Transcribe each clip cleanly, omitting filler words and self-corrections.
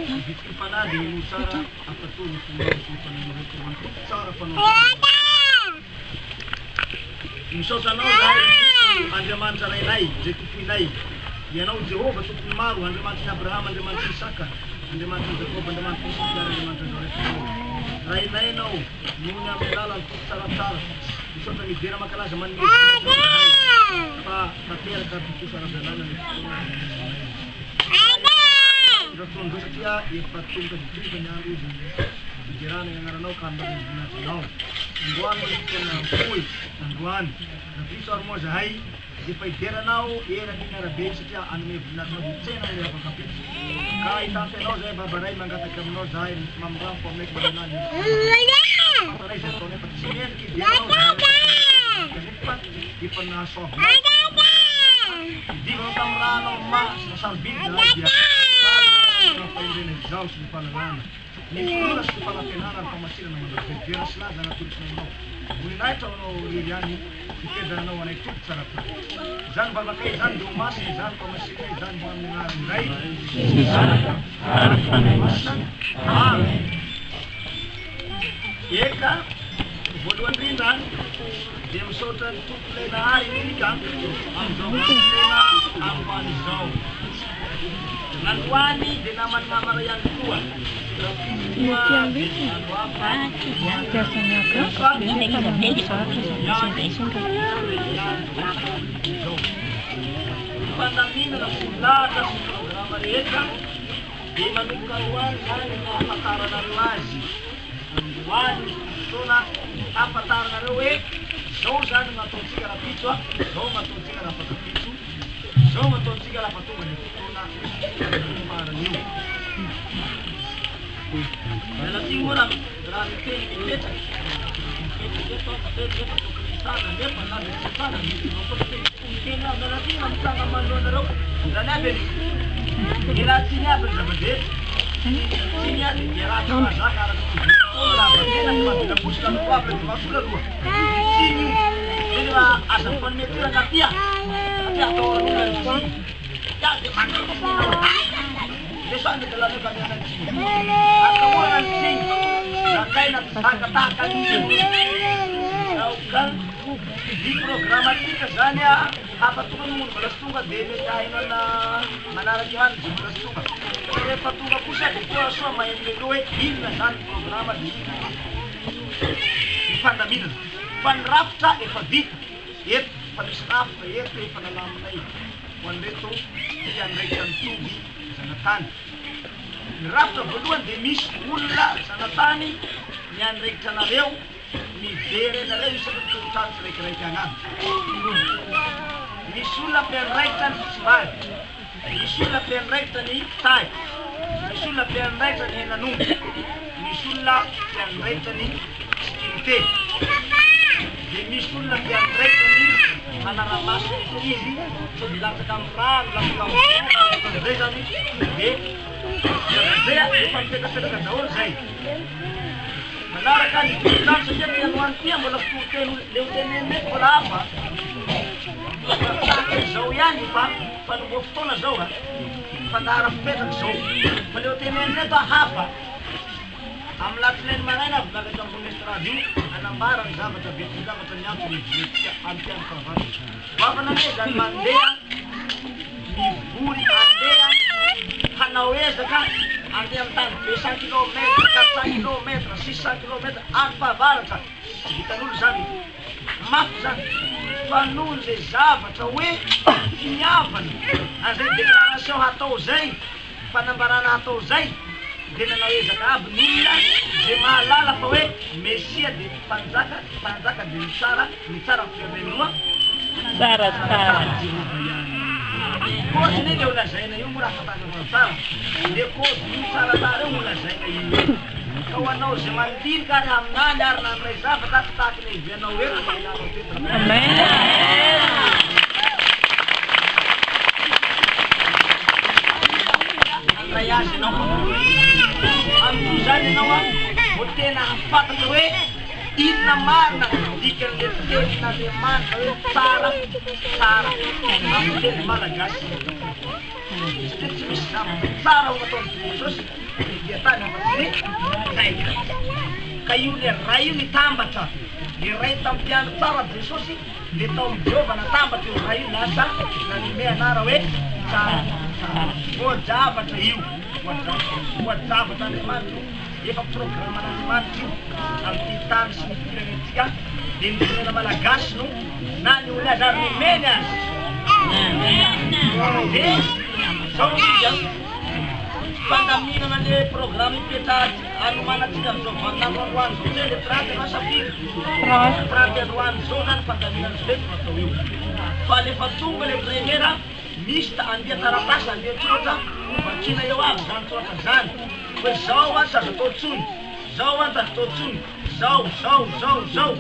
Bikin panah di Nusara apa tuh Nusara panah. Insya Allah andaman sana nai, jadi nai. Yang Jehovah tu maru, andaman Abraham, andaman Isaka, andaman Jacob, andaman Ishak, andaman Dorothy. Rai nai nau, nunya melala sarap. Insya Allah ni dera makala zaman ni. Pa patel kat sarap dalan ni. Doktor Dosia ipatung ke diri penyaru di jiran yang ngarano kandang nasional. Duan mungkin pui, duan. Tapi semua zahai di pihak nau era di negara Besia anme benar benar cina dia berkapit. Kai tanpa nau zahai babarai mengatakan nau zahai mamrang pomek beranan. Babarai setone persinen di dia nau zahai. Kehidupan di penasok. Di bawah rano mas salbin dia. Jauh di Palangana. Ni pula di Palangana pemaciran nama dia. Dia asal dari tulis nama. Mungkin naik tahun Liliani. Kita dah nak naik tu cara. Zan berbagai zan domas, zan pemaciran, zan bangunan lain. Amin. Eka, bodohan ringan. Dia sotan tu lena hari ini kan. Amzau lena amban zau. Dengan wani di nama-nama yang tua. Pandangin na sulada sa programa mereka di manukaluan ay napatara na ruwazi. Ang wani tuna apatara na ruwek. So sana matonsiga na pizza, so matonsiga na patapizu. So matonsiga na patungan ni tuna para niyo. Dalam timur am, dalam kita. Sana dia pernah sana kita dalam timur sama malu darah. Dan apa ni? Ilasinya bersama dia. Sinya dia rasa kalau orang berjalan macam pusat luar masuk luar. Sini ini lah asal pemikiran katia. Katia orang orang. Ya di mana? Besok di dalam kami ada sini. Atau orang sini. Rakai nak tangkap ini. Kan di program kita zanya apa tu kan mun belasunga deme tayo na manaragihan di belasunga. Kaya patunga pusat itu asal main ledoe in na programa di pandamina. Panrafta efadik et panisraf et panalam ay. Wan dito yan rekan tubi sanatan. Rafta boduan de mis ulla sanatani yan rekan aleu. Ni dere na rin sa tututan sa rekreanan. Ni sulap yang raitan sibay. Ni sulap yang raitan ni tay. Ni sulap yang raitan ni nanung. Ni sulap yang raitan ni inte. Ni sulap yang raitan ni manaramas easy. So bilang sekamran, bilang sekamran. Desa ni, desa depan kita sedang daun saya. Menarakan dan sejak yang wantia bola putih leutenen berapa? Zau yang ni pak, pada waktu na zau kan, pada araf petak zau. Leutenen itu apa? Amlat len mana nak nak campur estradi, anam barang zaman tapi tidak macam nyatu ni, antian kawan. Bapa nanti dan mandea, buri mandea, hanawes dekat. Andiam tan 1 kilometer, 4 kilometer, 6 kilometer, apa barca? Kita nul zani, mak zani, panul zava, tawe, inyavan. Ada deklarasi hatau zai, panambaran hatau zai. Dena nawe zakab nula, demalala pawe, mesia de panzaka de nisara fiabenua. Sara. Kos ini dia ulah saya na yung murah kata Sara. Dia kos Sara tare ulah saya na yung. Kawan nau semantin kan ham nadar na mereka betak ni dia nau wer na ila roti. Amen. Raya sinau. Am tusan nawa hotel na empat tuwe. inona marina dikan'le tenin'Andriamanitra hoe tsara tsara amin'ny teny malagasy satria tsy misy zavatra tsara ho ataon'i Jesosy dia tany afatiny raika ka io le ray io nitambatra le ray tampiandro tsara Jesosy le taon'i Jehova natambatra io ray io lasa nanome anara hoe tsara voajavatra io voajavatra Andriamanitra efa programman'Andriamanitra io amin'ny tany sy ny firenentsika dia ny firenena malagasy no na ny olona azary nomeny azy dia zao izy fandaminana le programme mipetrahady anomanantsika amin'izao vaninandro androany zao zay le 30 no safiry 30 androany zao zany fandaminana zay atao eo fa lefa tonga le premiera misy andeha taratasy andeha tsoratra vakina eo avy zany tsoratra zany hoe zao a tsy azo atao tsony zao a tsy azo atao tsony zao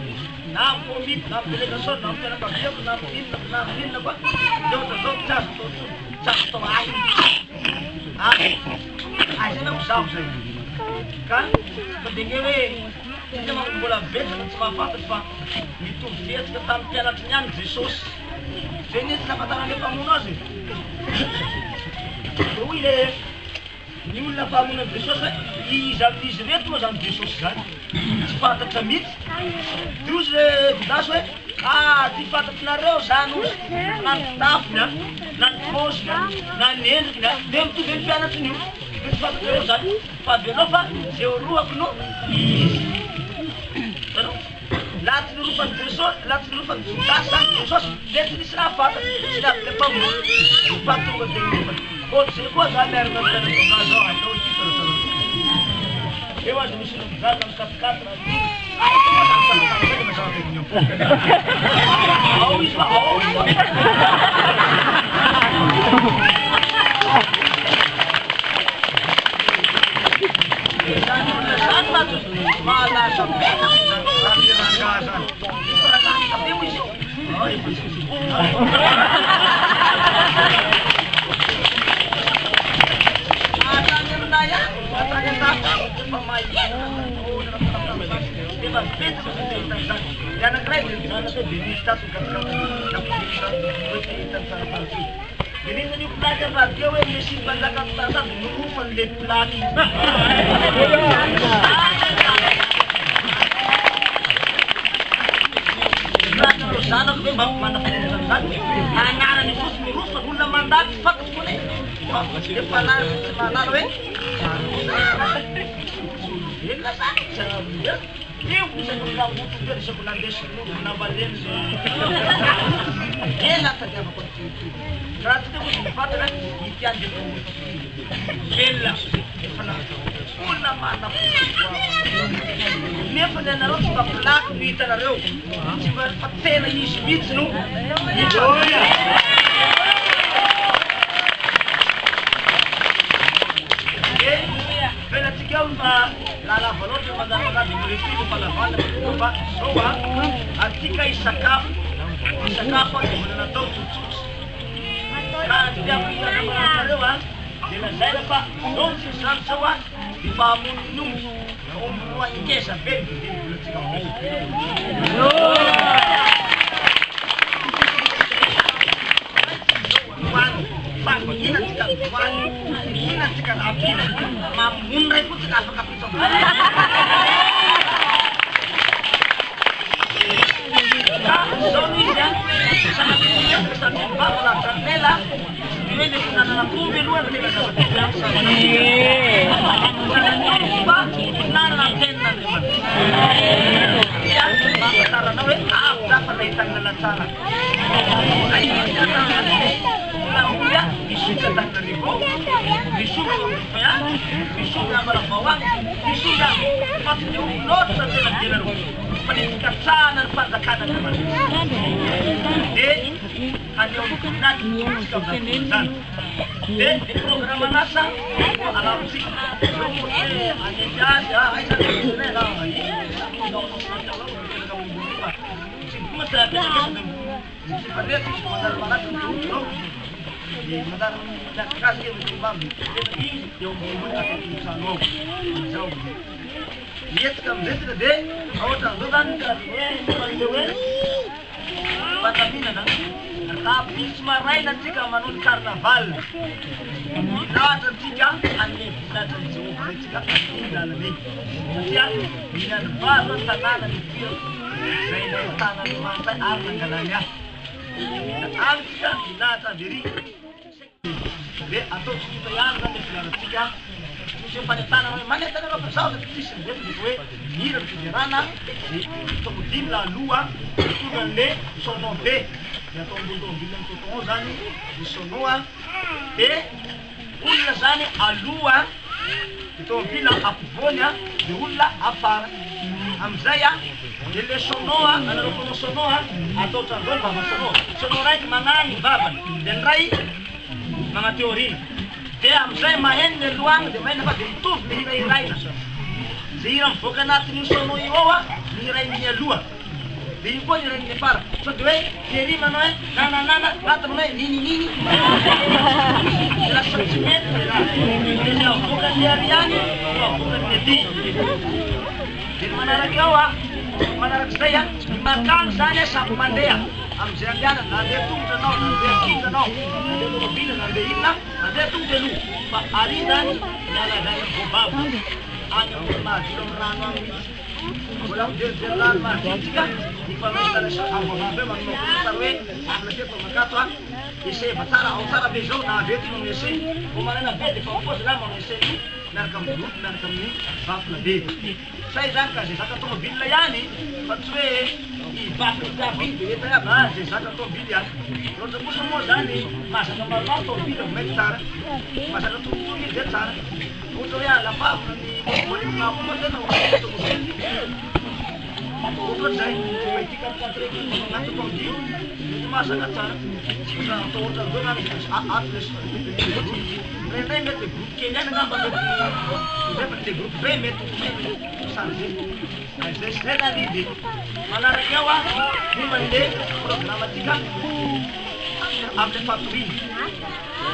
na komity na délégation na fianakaviako na inona koa le ohatra zao tsy azo atao tsony tsy azo atao azy na zaho zay ka fadenge hoe izy manko mbola betsaka tsy mahafantatry fa mitovy fihetsika tamin'ny mpianatry niany Jesosy zay nizy nafatarany mpamono azy hoy le ny olona mpahamonan'i Jesosy hoe izy amin'izy reto moa zany Jesosy zany tsy fantatra mihitsy dia ozy le vidasy hoe ty fantatrinareo zany ozy na ny fitafiny na ny paoziny na ny endrikiny dia mitovy ny mpianatriny io dia tsy fantatrareo zany fa avy anao fa zay oroako no izy laha tsy nirofany Jesosy laha tsy nirofany Jodasy zany Jesosy dia tsy nisy raha fantatry tsy raha le mpamono fatonga dia nirofany zay koa zany miarina mitanatoga zao atao itifana eo azy misy nomizany amin'ny 4 ao izy fa ao zany malaza betaka zany rangaha zany rangaha be izy atany aminay any atany an-dafy efa mahita efa betaka zany zany ny anankiray dia zanaka dia nisy tasy gatikatinapoitany dia nisany io plaky amin'ny radio hoe misy mpanjaka mitasa norofany le plaky plaky zanako hoe manafenezany zany anarany fosy mirofany olona mandaty fakty kone efa manara hoe ela zany io misy olona moto be resako landesiny navaleny ela tadiavako raha tsy dia moa mifantana itiandy ela efa olona manafo nefa ny anareo tsy mba plaky no hitanareo tsy mba fa tena izy mihitsy no venatsika eo fa lalava loatra mandananady miretilo fa lavanda fa zao atika isakafo a dia mbola natao tsotsotsy ka tiako hianamanareo dia lazaina fa zao tsisy zany zao dia fahamonon'omby omby roankeza be dia volatsika fa mihinatsika voany mihinatsika lapina mamono ray koa tsika afaka apitsa zao izy sanababolajanela dia hoe le finanan'akomby aloha tena zavafa finanana tenin'Andriamanitra mahafantarana hoe avy fa nahitana latsara Nahuya disuka Tanarivo, disuka Rufea, disuka Balabawan, disuka Matthew, not Tanarivo, Panikasana, Pandakana, and your not the program Nasa, around 6, Mietika amin'izay dia ohatra an'izao zany karazana hoe fataminana rapisy maraina antsika manolo carnaval milahatra antsika an'ilay voninahitra ny Jéhovah antsika iny lalana iny satria mihinana vary ny tanàna ny firo izay nahitana ny mantsay ary nangalany ahy antsika milahatra avery dia ataotsika ihany zany le filarantsika misy fanentana hoe manentana anao fa zao dia tsisy ndefa dia hoe mira ny fiderana dia tomobile aloha tonga an'le sono be dia atao ambony tomobile amin'ny toton zany ny sonoa dia olona zany aloha ny tomobile ampovoany dia olona afara amizay dia le sonoa anaroko sonoa atao tranzao vava sono raiky magnany vavany dia ny ray magnateorina dia amizay maheny ny loagny dia mahena fa dia mitovy ny hirairaina zay hira mivoaka anatin'io sono io ao ny hirainy aloha dia io koa ny hirainy afara so dia hoe tery manao hoe nananana vatana hoe ninininy lasa tsy mety le raha dia avoaka ny ary any no avoaka ny aty dia manaraky ao manarak'izay ny makany zany samy mandeha amizay andiana nandeha tongotra anao nandeha tongotra anao nandeha tomobile nandeha inona nandeha tongotra aloha fa ary zany mialazay ny vobavo any amin'ny mahadilo amin'ny rano any mihitsy mbola mijerijely rano mahaditsika ny fametana ambavavy hoe manao tsara hoe amina teto makato eseva tsara ao tsara be zao na avety manao ese vo manana be dia fa oposy la manao ese io miaraka amin'ny groupe miaraka amin'ny vafina be say zany ka zay zaka tomobile ihany fa tsy hoe ivafina jiaby iny dia eta aby zay zaka tomobile ihany loatra kosa moa zany mahazaka maromaro tomobile vomety tsara mahazaka tongotongo izy zay tsara ohatra hoe alafavina ny molimako moa tena tomobile ohatr'izay mety katikatireky agnaty tomobile mety mahazaka tsara atao ohatran'izao zany aty Rendrai mety groupe kely any angamba mety le groupe be mety chargé zay sy zay zany izy manaraky ao momban'le programmatika amin'ny fatoriny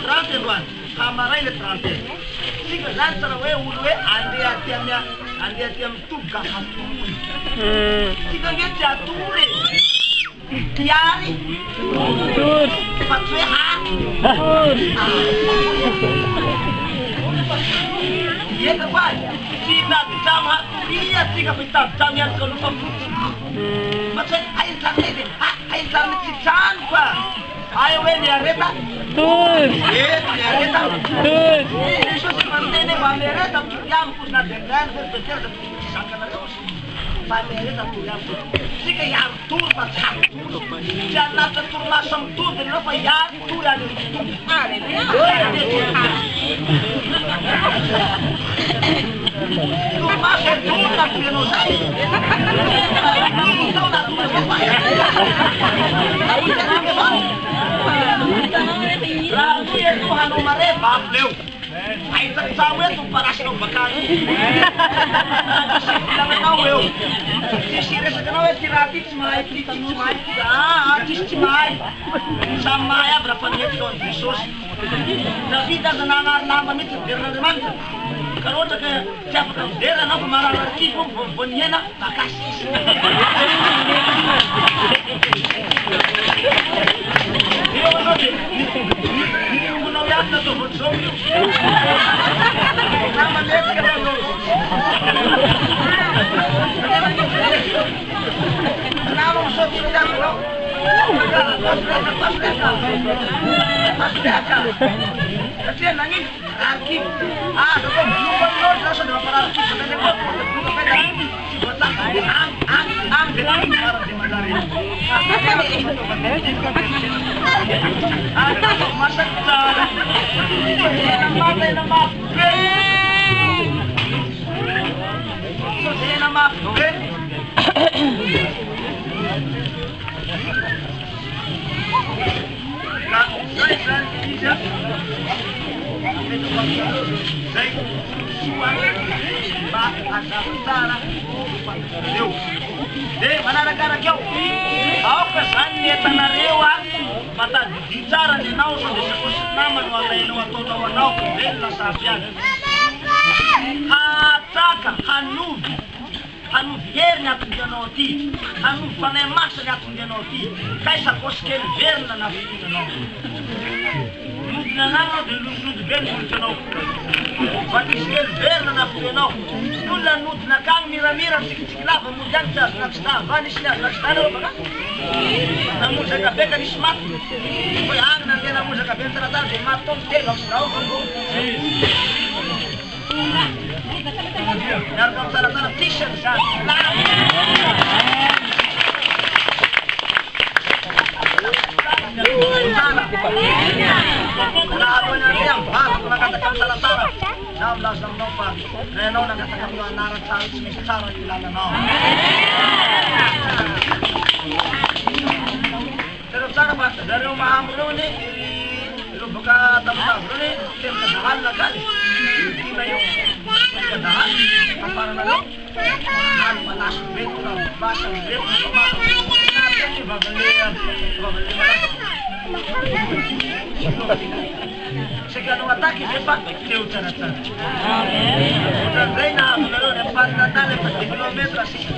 30 androany hamaray le 31 tsika zany tsara hoe olo hoe andeha aty amin'ny toboka hatory tsika nge tsy atory tiary fa tsy hoe haty eka fa tsy hitaby-trano hatoria tsika fa hitaby-trano ihany ka lofa fotsiny fa tsy hoe hain-trano edy hain-trano tsy trano fa aio hoe miareta miareta sosy manoteny fa miareta amiko na dengana fetera sakanareo fa miareta amiko tsika hiaro tory fa tsy hatory tsy anata torimaso amin'ny tory dia reo fa hiaro tory any torimaso e tory na torenao zay raha toy eto hanao mare vafy leo ahitantsaho eto miparasinao bakany tsisy vilagnanao eo tsisy resakanao hoe ty raha ty tsy mahay ty tsy mahay tsisy tsy mahay samy mahay aby raha fanetikao ny jesosy davida aza nagnary lamba mihitsy miveren'andriamanitra ka raha ohatra ka tsy afaka mivery anao fa marararikivy vo ny hena makasisy eo anao dia niongonao ihany natao voatzao io na manetika anao nama misaotiro ihany anao pasleaka satria nagnino rarikivy zatao bloka loatra lasa dia mampararikivy ndraindray koa bloka feda tsy voataka any dia nany marande manjary masaky tsara tena mafy be tena mafy be ka zay zany izy zay soany mba azava tsara fantatrareo dia manarakarak eo aoka zany ny entanareo matadidy tsara ny anao so dia sakosy namano alainao ataonao anao dia lasa afiazy hatsaka hanovy hanovy hery ny atondianao aty, hanovy fanahy masa ny atondianao aty, kaisakosy kely verina na fihinanao. Lodina anao dia lodilody be ny olotanao. Vatisy kely verina na fihinanao. Olona nodina akany miramira tsikitsiky lava mody any tsy azo na tsy tava nisy ny azo na tsy tava baka. Namozaka be ka nisy maty. Hoe agny nandeha namozaka be nitaratara dia maty tao mitelo amin'ny zao vango. Miaraka amin'ny taratara tisany zany. Laharoany ande amin'ny vavako nangataka amin'ny taratara. Na milaza aminao fa rainao nangataka amin'ny anara-tsara tsy misy tsara io lalanao. Pero tsara fa zareo mahambo reo ane ireo boka tamitavo reo ane temika dahaly nakany tina io temika dahaly afaranareo any malaso beto na basa beto na nateny vavale malaso seky anao ataky rehefa teo tsaratsara ohatran'izay nahavanareo nefarina tany efa 10 kilometre sika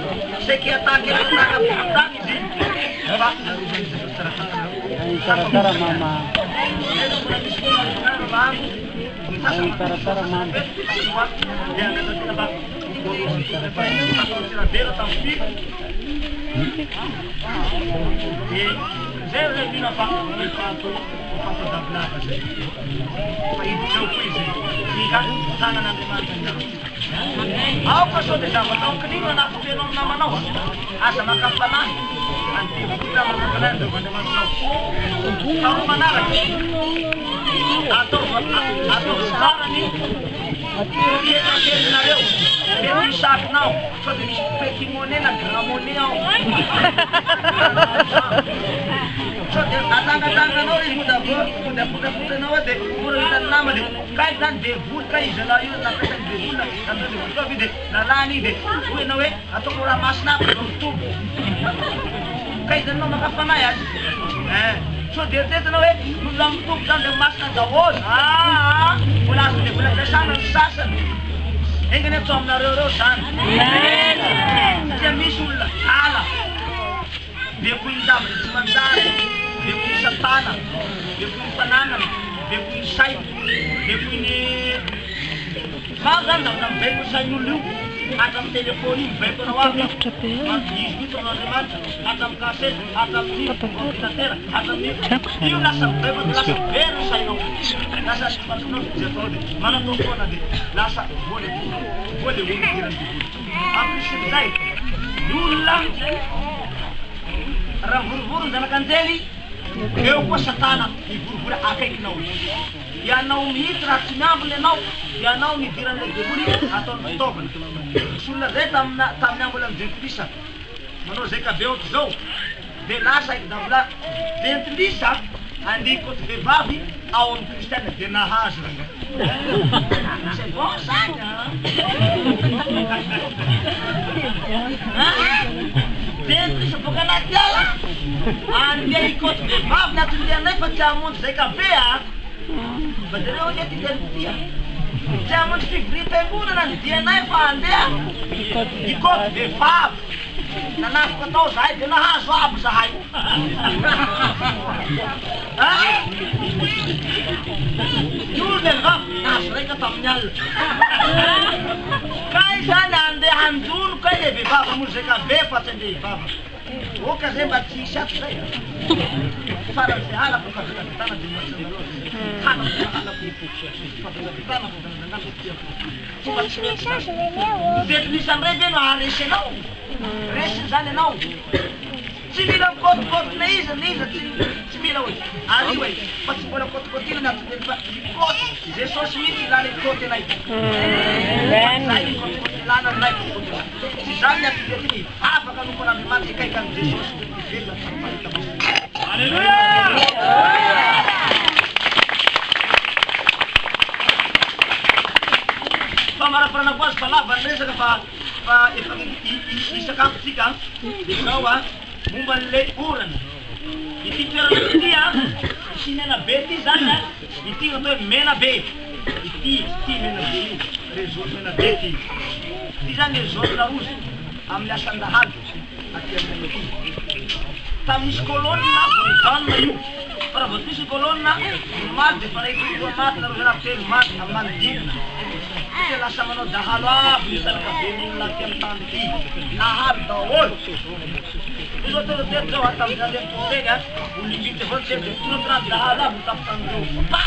seky ataky tany izy fa narovanizy tsaratsara mama tsaratsara mama dia angatantena ba tiradera tamin'ny zay zay bina fa fampadablaka zay fa iditsao koa izay ika tanan'Andriamanitra andao ao fa sao dia zavatao kinino anafotenao amin'ny namanao aza makafanahy antivotra makafanahy andaovan'Andriamanitrao faho manaraka atao sarany kelinareo mety isakinao sao dia misy petit monnaie na grand monnaie ao sao dia atangatanganao izy moda fotafotanao dia mora hitany nama dia kay zany devoly ka izy ala io napesany devoly namia devoly avy dia nalany iny dia hoenao hoe ataoko raha masina aby no mitombo kay zany anao makafanahy azy sao dia tetinao hoe olona mitombo zany dia masina daholo mbola azo dia mbola fiasana ny sasany engany atao aminareo reo zany satria misy olona ala beko indavy tsy manjary beko ny satana beko ny fananana beko ny saina beko ny maro zany zavatra mibeko ny sain'olona io hatra amin'ny telefony io mibeko anao avy izy mitonao Andriamanitra hatra amin'ny kasety hatra amin'ny ordinatera hatra amin'ny io lasa mibeko dia lasa very ny sainao lasa matonao fijery dia manatao foana dia lasa voly olo dirany ampisin'izay ny olona raha vorovorony zanakanjely eo koa satana mivorovory akaikinao ianao mihity raha tsy miambiny ianao ianao nidiran'ilay devoly ataony fitaovana misy olona zay tamin'ny ambola amin'ny dentilisa manao zay kabe ohatry zao dia lasa davila dentilisa andikoty vehivavy ao amin'ny kristiana dia nahazo c'est bon zany dentilisa boka anaty ala andeha ikoty vehivavy natondianay fa tsy hamonjy zay kabe fa zareo hoe ty dentia tsy hamonjy fivoriam-piangonana ny dianay fa andeha ikoty vehivavy nanafiko atao zahay dia nahazo aby zahay olo vehivavy nahazo raika tamin'ny alina kay zany andeha hanjono kay le vehivavy amory zay kabe fa tsy andeha hivavaka oka zay mba tsy hisy ato zay faran'izay halako fahavitanavitana dia masanareo halako fahavitanavitana tsy mba tsy mety zany detilisan'ray ve no haharesy anao resiny zany anao tsy mila mikotikotona izy tsy mila hoe ary hoe fa tsy mbola kotikotiny natony fa ikoty jesosy mihitsy ilana ikoty anay zay ikotikoti ilana anay tsy zany ny atidetiny afaka nompon'Andriamanitra ikaika any jesosy velona tsarapahita alleluia fa maraparana ko azy fa lava ny resaka fa efa isakafotsika zao momba n'ilay orana ity toerana ity isy mena be ty zany ity atao hoe mena be ity mena be io réseau mena be ty zany réseau la rouge amin'ny asan-dahalo aty amin'ny tamin'nisy kolonina voizanona io fa raha voatisy kolonina maty de fa raiky roa maty na roa telo maty amin'ny manodidina de lasa manao dahalo aby ny tarakaben'olona aty amin'ny tany ty nahalo daholo izy ohatry teto zao tamin'izany totega olivity avao tsy de tonotran'ny dahalo aby tapitandreo pa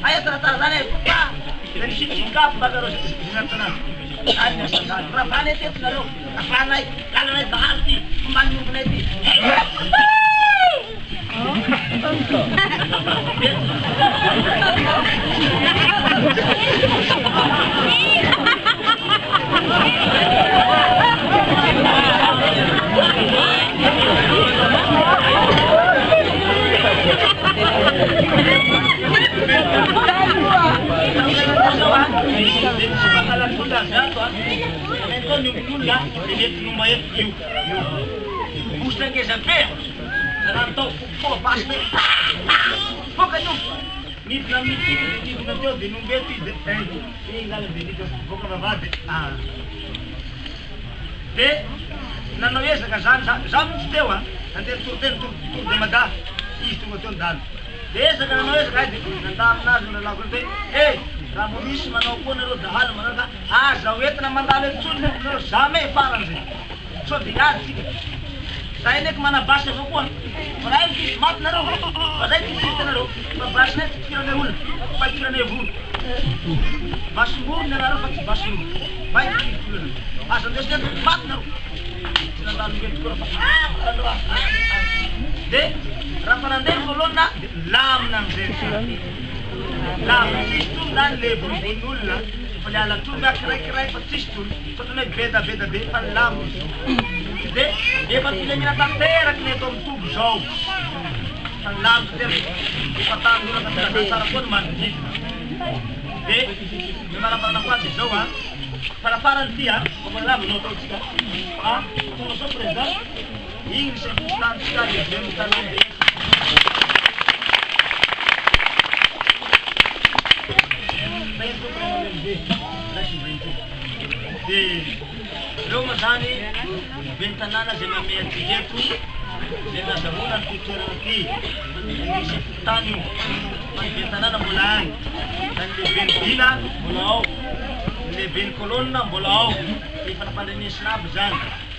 aia taratara zany pa de misitsikafo baka reo zinatanazy any miasan-dahalo raha vany teto nareo afanay lalanay dahalo ty fombany ombonay ty Busca che sapeva, saranno troppo basta. Poca tu. Mi na teo de non veti de ei la de dito poca vavade. Ah. De na noesa ka zan teu ah, ante tu de mada. Isto mo teu dan. De esa ka noesa ka de ndam na na la kurte. Ei, ramonis manau pun ro dahal manaka. Ah, zawet na mandale tsun no zame faranze. So diati. Saya ni kemana bahasa rukun, orang itu mat naruh, orang itu kita naruh, bahasa ni kira nehul, baik kira nehul, bahasa bur naruh pasti bahasa bur, baik kira nehul, bahasa dia mat naruh, kita lalu kita kurang, de, raparan deh kolon na, lam nang deh, lam itu dan lebur bunul na, pada tu mak kira patistul, tu nak beda pan lam. De, dia pasti dia nak terang ni tom tub jauh. Lam tu dia, patang dulu kata dasar pun mandi. De, memang apa nak buat jauh ah? Para dia, como lam no tahu juga. Ah, tu surpresa. Ini sebutan sekali dia bukan lagi. Saya tu pernah de, Roma zany bentanana zay mamea tieko zay nazahoana ny toerana ty misy tany io bentanana mbola agny zany lehiben'ny dina mbola ao lehiben'ny kolonina mbola ao efa nampandrenesina aby zany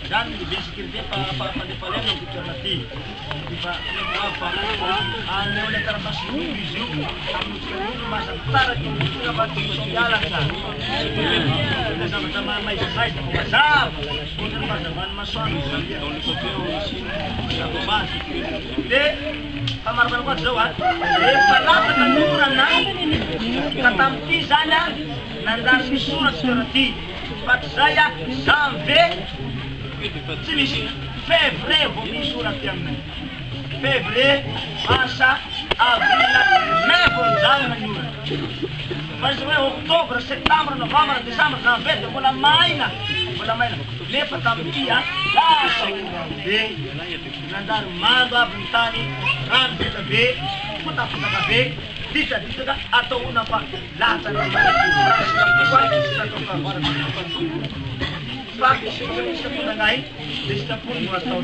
zany lehiben'ny sécurité fandefalena ny toerana ty efa anole taratasy izy io amin'ny toerana masataraky mialaka zavatra maizazaiza mazava ohatrany mazavany masoandro dans le côté ici base de famarabana koa zao ah efa lataka norana ka tamity zany a nandary misoratra toerana ty fatry zay a janvier tsy misy février vao misoratra ty aminay février mars avril mai vao mijanona ny orana fa izy hoe octobre septembre novembre décembre janvier de mbola maina nefa tamity a lasa be nandary mando aby ny tany rano beta be fotafotaka be ditaditaka ataona fa lasa fa isaponanay de sitapony no atao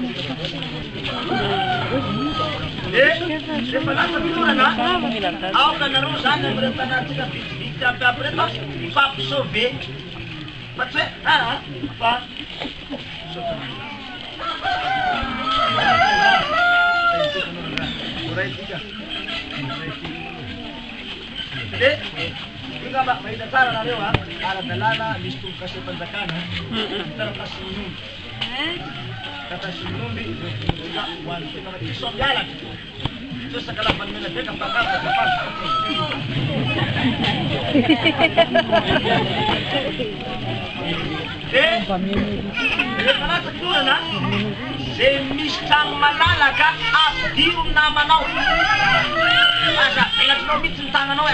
rehefa lasa mitorana aoka nareo zany amiretanantsika vitsivitsy aby reto fampisauve fa tsy hoe fa de ika mahita tsara nareo ara-dalàna misy tombo-kase mpanjakana tarakasin'omby hoan'ny tena sombialaka so sakalafany mena beka mpakapa de rehefa lasa torana zay misy trano malalaka apidiro ny namanao asa agnatinao mihitsy ny tagnanao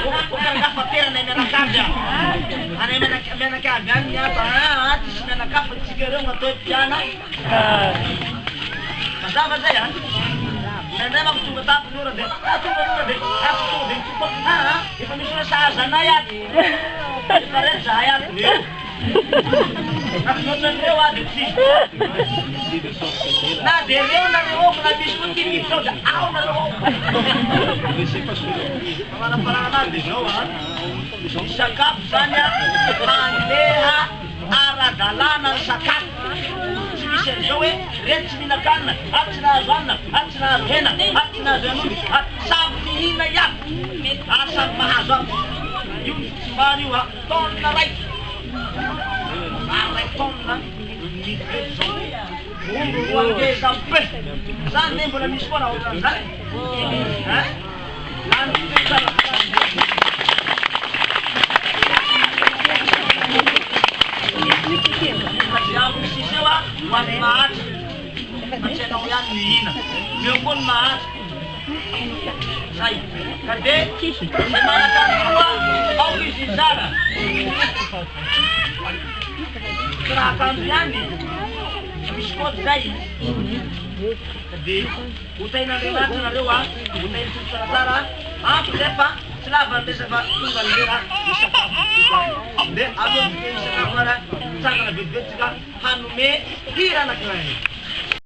hoe okaragafaterana mianakavy any mianakavy any ata tsisy mianakafa tsika reo natao piana mazava zay nandray mako tonga tapony ora de tonga ora de tonga de efa misy hoe sahazanay aty efa rery zahay aty reo Ohatran'ireo ady ty. Na dia reo nareo ao na misy koa timiditra ao da ao nareo ao. Manaraparana anazy zao ny sakafo zany mandeha ara-dalàna ny sakafo. Tsy misy an'izao hoe reto tsy mihinan-kanina, ato tsy nahazo hanina, ato tsy nahazo hena, ato tsy nahazo an'olo, samy mihina iaby. Samy mahazo aby. Io tsy maro io taonina raiky. Ray taonina midrety zao. Omby roangeza be. Zany ne mbola misy foana ohatran'izany. Lany tsara. Sisy eo ho an'ny mahatry. Tsy hainao ihany mihina. Eo koa ny mahatry. Zay. Ka dia ny manakandroa ao izy zara. Tsy raha akanjo ihany. Misy koty zay. Ka dia hotaina an'renaty nareo hotainy tsara ampy zay fa tsy lava ndesa fa tonga ny lera isakafo. Dia aloha ny sakafo tsangana vetivety tsika hanome hira anankiray.